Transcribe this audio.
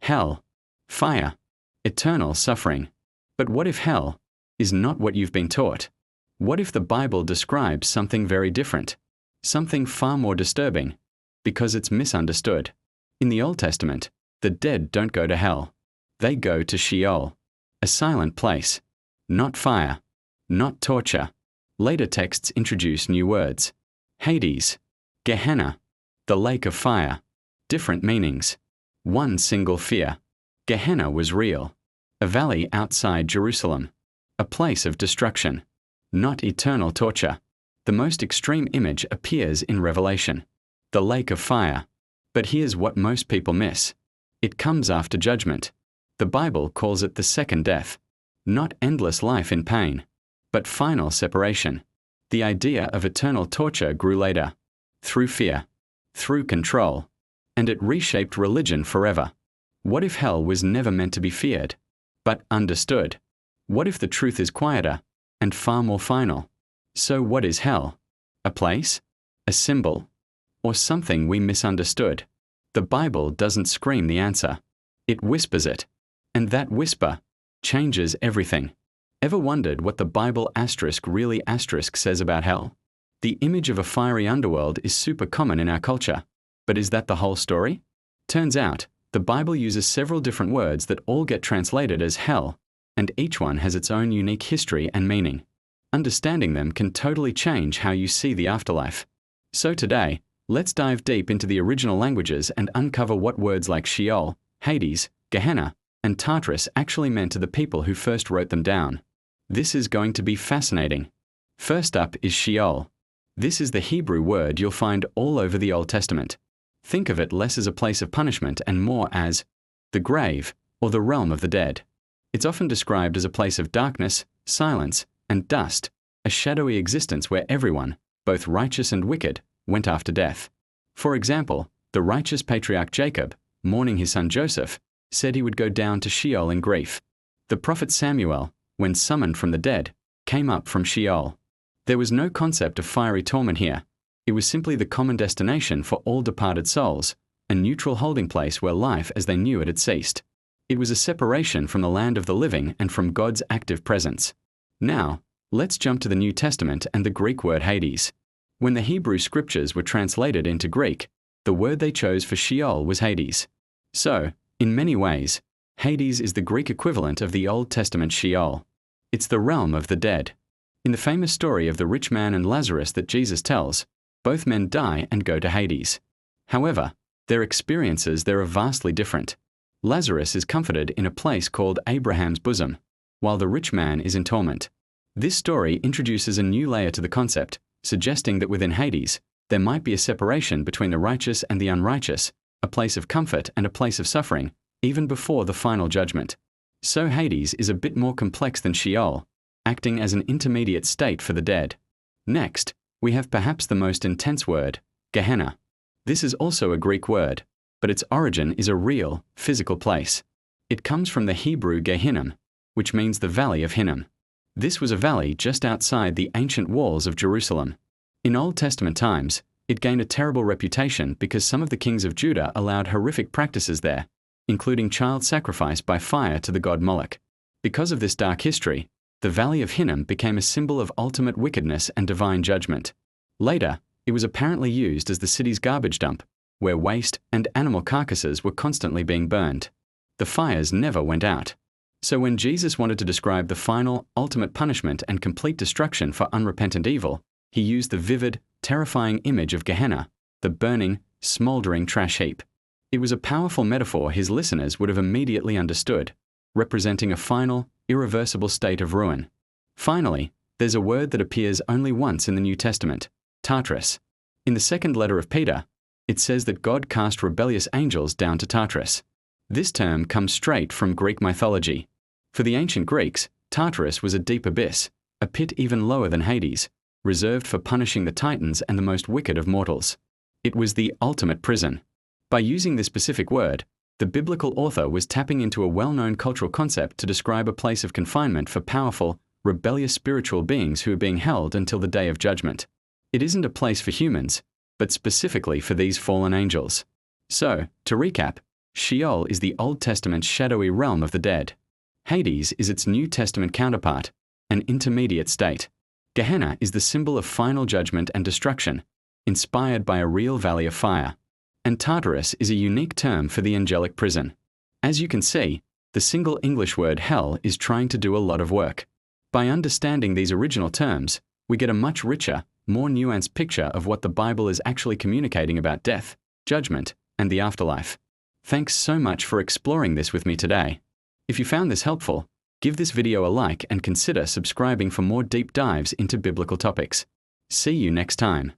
Hell. Fire. Eternal suffering. But what if hell is not what you've been taught? What if the Bible describes something very different? Something far more disturbing, because it's misunderstood. In the Old Testament, the dead don't go to hell. They go to Sheol, a silent place. Not fire, not torture. Later texts introduce new words. Hades, Gehenna, the lake of fire. Different meanings. One single fear. Gehenna was real. A valley outside Jerusalem. A place of destruction. Not eternal torture. The most extreme image appears in Revelation. The lake of fire. But here's what most people miss. It comes after judgment. The Bible calls it the second death. Not endless life in pain, but final separation. The idea of eternal torture grew later. Through fear. Through control. And it reshaped religion forever. What if hell was never meant to be feared, but understood? What if the truth is quieter and far more final? So what is hell? A place? A symbol? Or something we misunderstood? The Bible doesn't scream the answer. It whispers it. And that whisper changes everything. Ever wondered what the Bible really says about hell? The image of a fiery underworld is super common in our culture. But is that the whole story? Turns out, the Bible uses several different words that all get translated as hell, and each one has its own unique history and meaning. Understanding them can totally change how you see the afterlife. So today, let's dive deep into the original languages and uncover what words like Sheol, Hades, Gehenna, and Tartarus actually meant to the people who first wrote them down. This is going to be fascinating. First up is Sheol. This is the Hebrew word you'll find all over the Old Testament. Think of it less as a place of punishment and more as the grave or the realm of the dead. It's often described as a place of darkness, silence, and dust, a shadowy existence where everyone, both righteous and wicked, went after death. For example, the righteous patriarch Jacob, mourning his son Joseph, said he would go down to Sheol in grief. The prophet Samuel, when summoned from the dead, came up from Sheol. There was no concept of fiery torment here. It was simply the common destination for all departed souls, a neutral holding place where life as they knew it had ceased. It was a separation from the land of the living and from God's active presence. Now, let's jump to the New Testament and the Greek word Hades. When the Hebrew scriptures were translated into Greek, the word they chose for Sheol was Hades. So, in many ways, Hades is the Greek equivalent of the Old Testament Sheol. It's the realm of the dead. In the famous story of the rich man and Lazarus that Jesus tells, both men die and go to Hades. However, their experiences there are vastly different. Lazarus is comforted in a place called Abraham's bosom, while the rich man is in torment. This story introduces a new layer to the concept, suggesting that within Hades, there might be a separation between the righteous and the unrighteous, a place of comfort and a place of suffering, even before the final judgment. So Hades is a bit more complex than Sheol, acting as an intermediate state for the dead. Next, we have perhaps the most intense word, Gehenna. This is also a Greek word, but its origin is a real, physical place. It comes from the Hebrew Gehinnom, which means the Valley of Hinnom. This was a valley just outside the ancient walls of Jerusalem. In Old Testament times, it gained a terrible reputation because some of the kings of Judah allowed horrific practices there, including child sacrifice by fire to the god Moloch. Because of this dark history, the Valley of Hinnom became a symbol of ultimate wickedness and divine judgment. Later, it was apparently used as the city's garbage dump, where waste and animal carcasses were constantly being burned. The fires never went out. So when Jesus wanted to describe the final, ultimate punishment and complete destruction for unrepentant evil, he used the vivid, terrifying image of Gehenna, the burning, smoldering trash heap. It was a powerful metaphor his listeners would have immediately understood, representing a final, irreversible state of ruin. Finally, there's a word that appears only once in the New Testament, Tartarus. In the second letter of Peter, it says that God cast rebellious angels down to Tartarus. This term comes straight from Greek mythology. For the ancient Greeks, Tartarus was a deep abyss, a pit even lower than Hades, reserved for punishing the titans and the most wicked of mortals. It was the ultimate prison. By using this specific word, the biblical author was tapping into a well-known cultural concept to describe a place of confinement for powerful, rebellious spiritual beings who are being held until the day of judgment. It isn't a place for humans, but specifically for these fallen angels. So, to recap, Sheol is the Old Testament's shadowy realm of the dead. Hades is its New Testament counterpart, an intermediate state. Gehenna is the symbol of final judgment and destruction, inspired by a real valley of fire. And Tartarus is a unique term for the angelic prison. As you can see, the single English word hell is trying to do a lot of work. By understanding these original terms, we get a much richer, more nuanced picture of what the Bible is actually communicating about death, judgment, and the afterlife. Thanks so much for exploring this with me today. If you found this helpful, give this video a like and consider subscribing for more deep dives into biblical topics. See you next time.